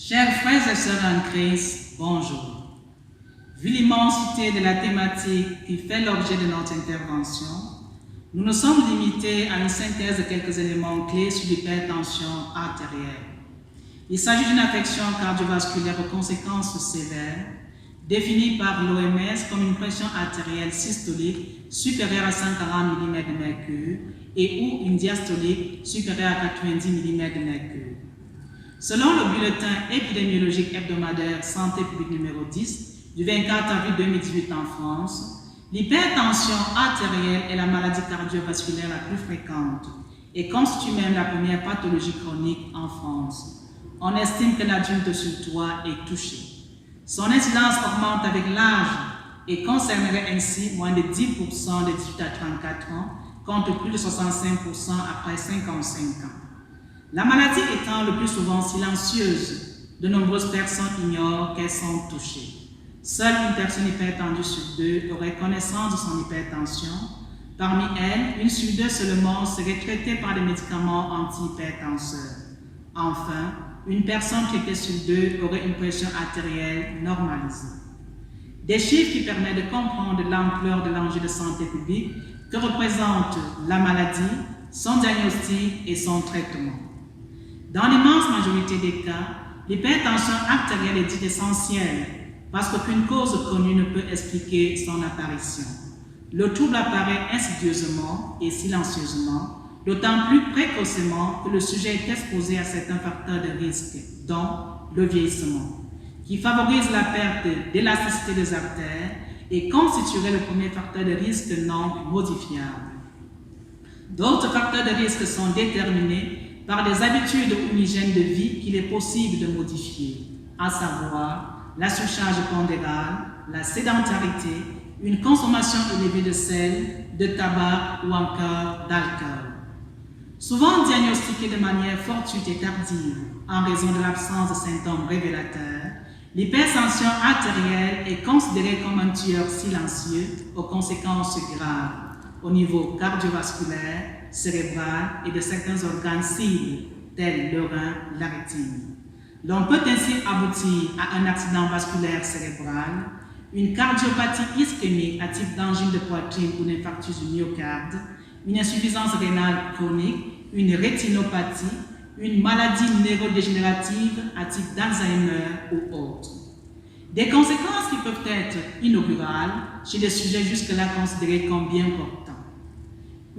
Chers frères et sœurs en Christ, bonjour. Vu l'immensité de la thématique qui fait l'objet de notre intervention, nous nous sommes limités à une synthèse de quelques éléments clés sur l'hypertension artérielle. Il s'agit d'une affection cardiovasculaire aux conséquences sévères, définie par l'OMS comme une pression artérielle systolique supérieure à 140 mm de mercure et ou une diastolique supérieure à 90 mm de mercure. Selon le bulletin épidémiologique hebdomadaire Santé publique numéro 10 du 24 avril 2018 en France, l'hypertension artérielle est la maladie cardiovasculaire la plus fréquente et constitue même la première pathologie chronique en France. On estime qu'un adulte sur 3 est touché. Son incidence augmente avec l'âge et concernerait ainsi moins de 10% des 18 à 34 ans, contre plus de 65% après 55 ans. La maladie étant le plus souvent silencieuse, de nombreuses personnes ignorent qu'elles sont touchées. Seule une personne hypertendue sur 2 aurait connaissance de son hypertension. Parmi elles, une sur 2 seulement serait traitée par des médicaments antihypertenseurs. Enfin, une personne traitée sur 2 aurait une pression artérielle normalisée. Des chiffres qui permettent de comprendre l'ampleur de l'enjeu de santé publique que représente la maladie, son diagnostic et son traitement. Dans l'immense majorité des cas, l'hypertension artérielle est dite essentielle parce qu'aucune cause connue ne peut expliquer son apparition. Le trouble apparaît insidieusement et silencieusement, d'autant plus précocement que le sujet est exposé à certains facteurs de risque, dont le vieillissement, qui favorise la perte d'élasticité des artères et constituerait le premier facteur de risque non modifiable. D'autres facteurs de risque sont déterminés par des habitudes ou une hygiène de vie qu'il est possible de modifier, à savoir la surcharge pondérale, la sédentarité, une consommation élevée de sel, de tabac ou encore d'alcool. Souvent diagnostiquée de manière fortuite et tardive en raison de l'absence de symptômes révélateurs, l'hypertension artérielle est considérée comme un tueur silencieux aux conséquences graves au niveau cardiovasculaire, cérébral et de certains organes cibles, tels le rein, la rétine. L'on peut ainsi aboutir à un accident vasculaire cérébral, une cardiopathie ischémique à type d'angine de poitrine ou d'infarctus du myocarde, une insuffisance rénale chronique, une rétinopathie, une maladie neurodégénérative à type d'Alzheimer ou autre. Des conséquences qui peuvent être inaugurales chez des sujets jusque-là considérés comme bien portants.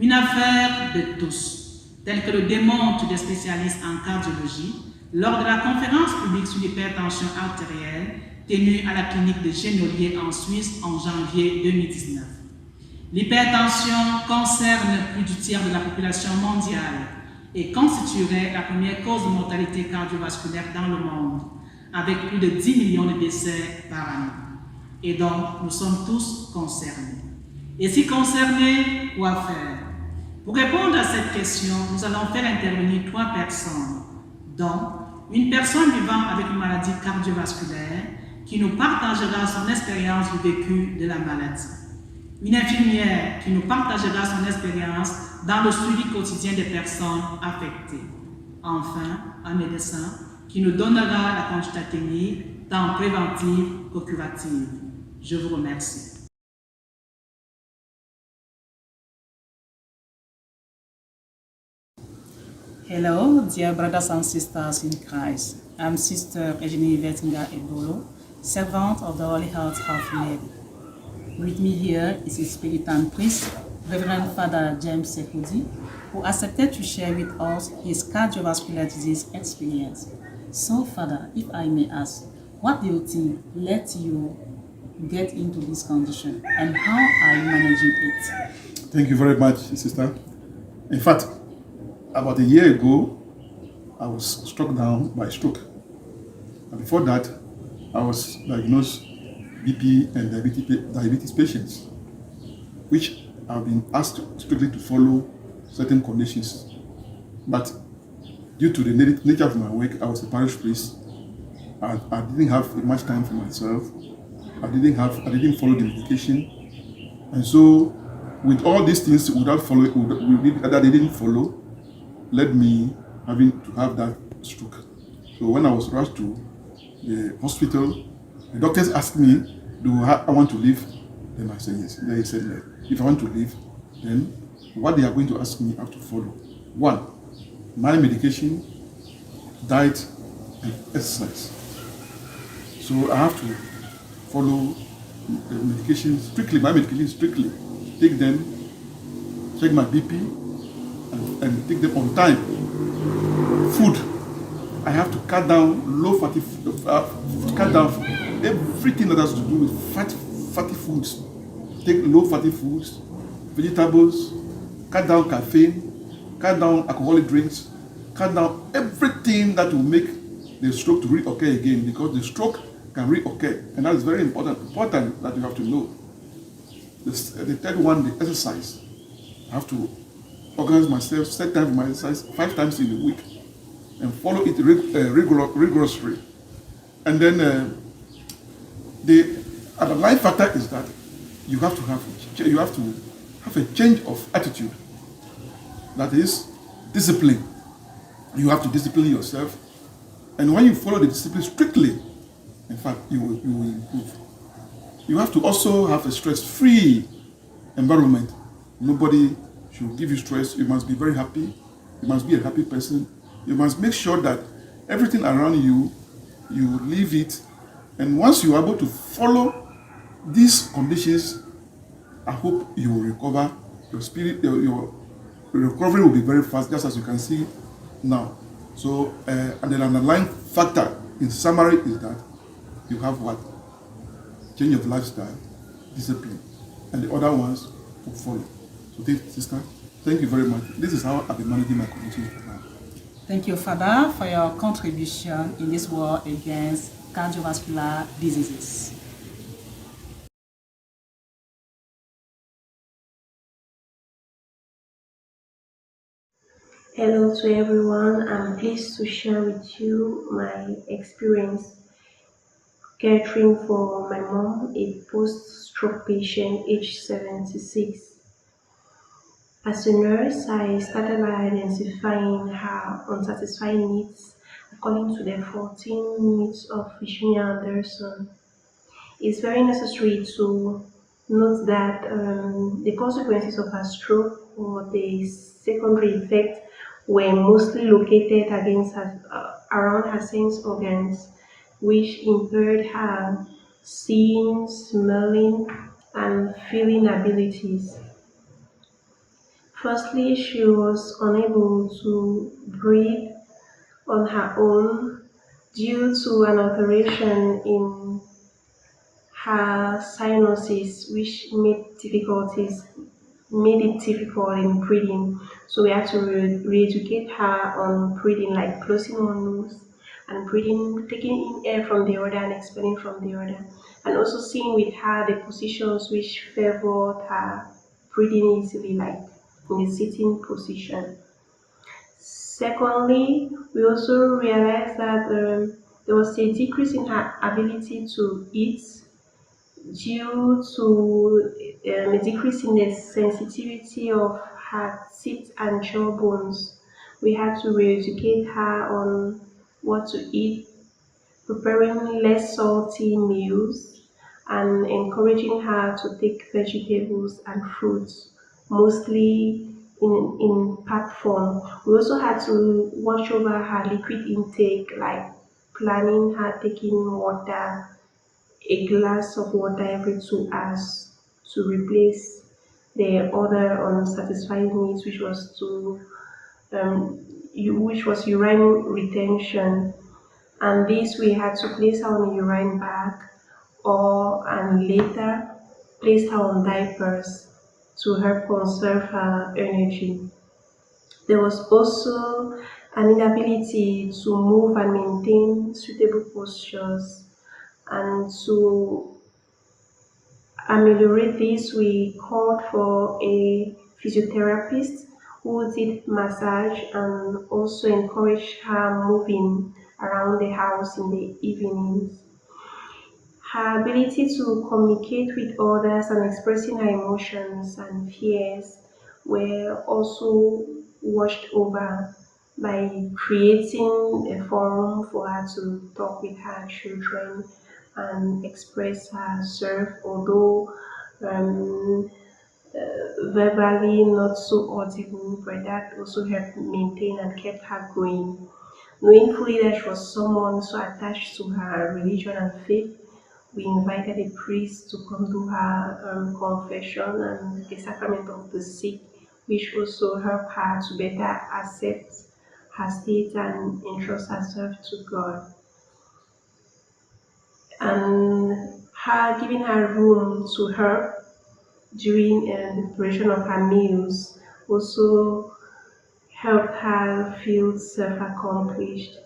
Une affaire de tous, telle que le démontrent des spécialistes en cardiologie lors de la conférence publique sur l'hypertension artérielle tenue à la clinique de Genolier en Suisse en janvier 2019. L'hypertension concerne plus du tiers de la population mondiale et constituerait la première cause de mortalité cardiovasculaire dans le monde, avec plus de 10 millions de décès par année. Et donc, nous sommes tous concernés. Et si concernés, quoi faire? Pour répondre à cette question, nous allons faire intervenir 3 personnes, dont une personne vivant avec une maladie cardiovasculaire qui nous partagera son expérience du vécu de la maladie. Une infirmière qui nous partagera son expérience dans le suivi quotidien des personnes affectées. Enfin, un médecin qui nous donnera la consulta technique, tant préventive que curative. Je vous remercie. Hello, dear brothers and sisters in Christ. I'm Sister Eugenie Vettinga Ebolo, servant of the Holy Heart of Mary. With me here is his Puritan priest, Reverend Father James Sekudi, who accepted to share with us his cardiovascular disease experience. So, Father, if I may ask, what do you think led you get into this condition and how are you managing it? Thank you very much, Sister. In fact, about a year ago, I was struck down by stroke. And before that, I was diagnosed BP and diabetes patients, which I've been asked strictly to follow certain conditions. But due to the nature of my work, I was a parish priest. I didn't have much time for myself. I didn't follow the medication. And so, with all these things that I didn't follow, led me having to have that stroke. So when I was rushed to the hospital, the doctors asked me, do I want to leave? Then I said yes. Then he said, no. If I want to leave, then what they are going to ask me, I have to follow. One, my medication, diet, and exercise. So I have to follow the medication strictly, my medication strictly. Take them, check my BP, and take them on time. Food, I have to cut down low fatty food, cut down everything that has to do with fatty foods. Take low fatty foods, vegetables, cut down caffeine, cut down alcoholic drinks, cut down everything that will make the stroke to reoccur again, because the stroke can reoccur, and that is very important that you have to know. The third one, the exercise. I have to organize myself, set time for my exercise 5 times in a week, and follow it rigorously. And then the underlying factor is that you have to have a change of attitude. That is discipline. You have to discipline yourself, and when you follow the discipline strictly, in fact, you will improve. You have to also have a stress-free environment. Nobody should give you stress. You must be very happy. You must be a happy person. You must make sure that everything around you, you leave it. And once you are able to follow these conditions, I hope you will recover. Your spirit, your recovery will be very fast, just as you can see now. So, and the underlying factor, in summary, is that you have what? Change of lifestyle, discipline, and the other ones will follow. So, sister, thank you very much. This is how I've been managing my conditions now. Thank you, Father, for your contribution in this war against cardiovascular diseases. Hello to everyone. I'm pleased to share with you my experience caring for my mom, a post-stroke patient aged 76. As a nurse, I started by identifying her unsatisfied needs according to the 14 needs of Virginia Anderson. It's very necessary to note that the consequences of her stroke or the secondary effects were mostly located around her sense organs, which impaired her seeing, smelling, and feeling abilities. Firstly, she was unable to breathe on her own due to an alteration in her sinuses, which made it difficult in breathing. So we had to re-educate her on breathing, like closing one nose and breathing, taking in air from the other and expelling from the other, and also seeing with her the positions which favored her breathing easily, like in the sitting position. Secondly, we also realized that there was a decrease in her ability to eat due to a decrease in the sensitivity of her teeth and jaw bones. We had to re-educate her on what to eat, preparing less salty meals, and encouraging her to take vegetables and fruits, mostly in packed form. We also had to watch over her liquid intake, like planning her taking water, a glass of water every 2 hours, to replace the other unsatisfied needs, which was urine retention. And this we had to place her on a urine bag, and later place her on diapers to help conserve her energy. There was also an inability to move and maintain suitable postures, and to ameliorate this, we called for a physiotherapist who did massage and also encouraged her moving around the house in the evenings. Her ability to communicate with others and expressing her emotions and fears were also watched over. by creating a forum for her to talk with her children and express herself, although um, verbally not so audible, but that also helped maintain and kept her going. Knowing fully that she was someone so attached to her religion and faith, we invited a priest to come do her confession and the sacrament of the sick, which also helped her to better accept her state and entrust herself to God. And her giving her room to help during the preparation of her meals also helped her feel self-accomplished.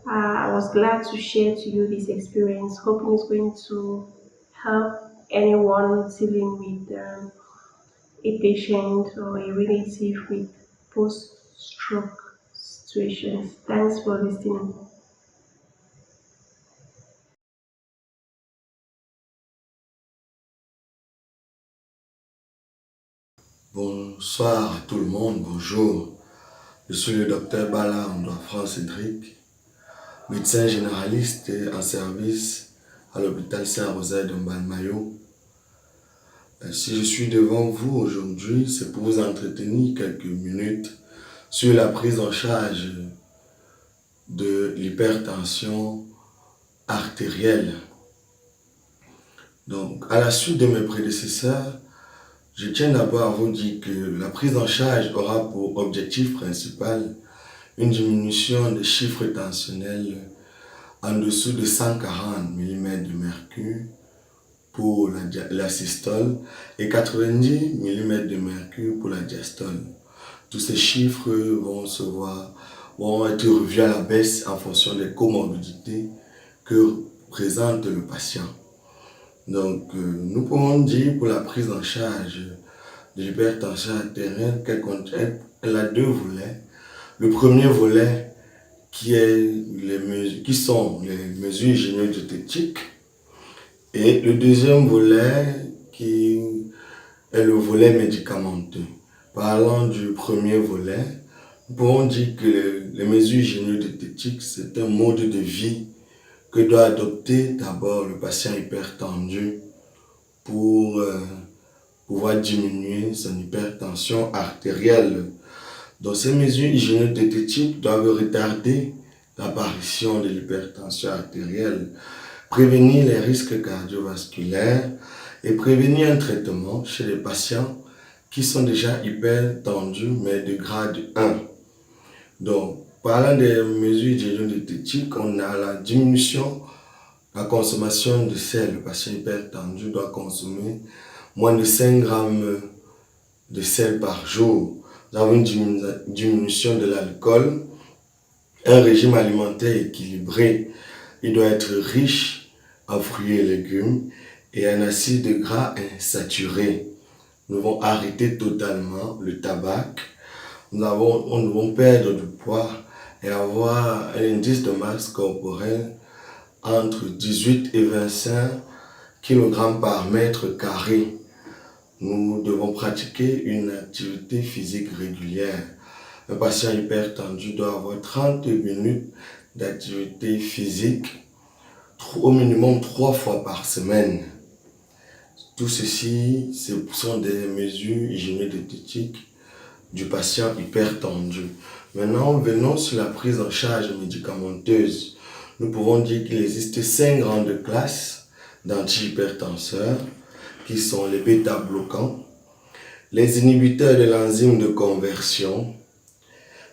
I was glad to share to you this experience, hoping it's going to help anyone dealing with a patient or a relative with post-stroke situations. Thanks for listening. Bonsoir à tout le monde, bonjour. Je suis le docteur Bala Franck Cédric, médecin généraliste en service à l'hôpital Saint-Rosaire de Mbalmayo. Si je suis devant vous aujourd'hui, c'est pour vous entretenir quelques minutes sur la prise en charge de l'hypertension artérielle. Donc, à la suite de mes prédécesseurs, je tiens d'abord à vous dire que la prise en charge aura pour objectif principal une diminution des chiffres tensionnels en dessous de 140 mm de mercure pour la systole et 90 mm de mercure pour la diastole. Tous ces chiffres vont être revus à la baisse en fonction des comorbidités que présente le patient. Donc, nous pouvons dire pour la prise en charge de l'hypertension artérielle qu'elle a deux volets. Le premier volet qui sont les mesures hygiéno-diététiques et le deuxième volet qui est le volet médicamenteux. Parlant du premier volet, nous pouvons dire que les mesures hygiéno-diététiques, c'est un mode de vie que doit adopter d'abord le patient hypertendu pour pouvoir diminuer son hypertension artérielle. Donc ces mesures hygiéno-diététiques doivent retarder l'apparition de l'hypertension artérielle, prévenir les risques cardiovasculaires et prévenir un traitement chez les patients qui sont déjà hypertendus mais de grade 1. Donc, parlant des mesures hygiéno-diététiques, on a la diminution, la consommation de sel. Le patient hypertendu doit consommer moins de 5 grammes de sel par jour. Nous avons une diminution de l'alcool, un régime alimentaire équilibré. Il doit être riche en fruits et légumes et en acides gras insaturés. Nous devons arrêter totalement le tabac. Nous devons perdre du poids et avoir un indice de masse corporelle entre 18 et 25 kg par mètre carré. Nous devons pratiquer une activité physique régulière. Un patient hypertendu doit avoir 30 minutes d'activité physique, au minimum 3 fois par semaine. Tout ceci, ce sont des mesures hygiéno-diététiques du patient hypertendu. Maintenant, venons sur la prise en charge médicamenteuse. Nous pouvons dire qu'il existe 5 grandes classes d'antihypertenseurs qui sont les bêta-bloquants, les inhibiteurs de l'enzyme de conversion,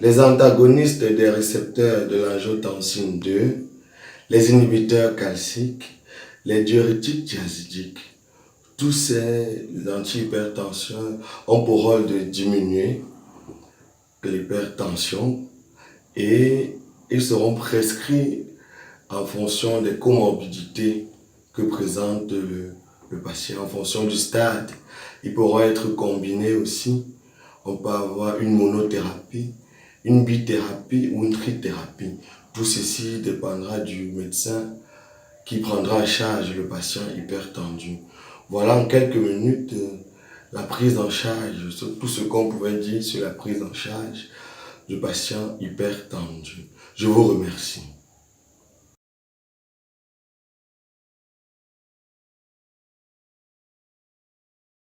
les antagonistes des récepteurs de l'angiotensine 2, les inhibiteurs calciques, les diurétiques thiazidiques. Tous ces antihypertenseurs ont pour rôle de diminuer l'hypertension et ils seront prescrits en fonction des comorbidités que présente le patient, en fonction du stade. Ils pourront être combinés aussi. On peut avoir une monothérapie, une bithérapie ou une trithérapie. Tout ceci dépendra du médecin qui prendra en charge le patient hypertendu. Voilà en quelques minutes la prise en charge, tout ce qu'on pouvait dire sur la prise en charge de patients hypertendus. Je vous remercie.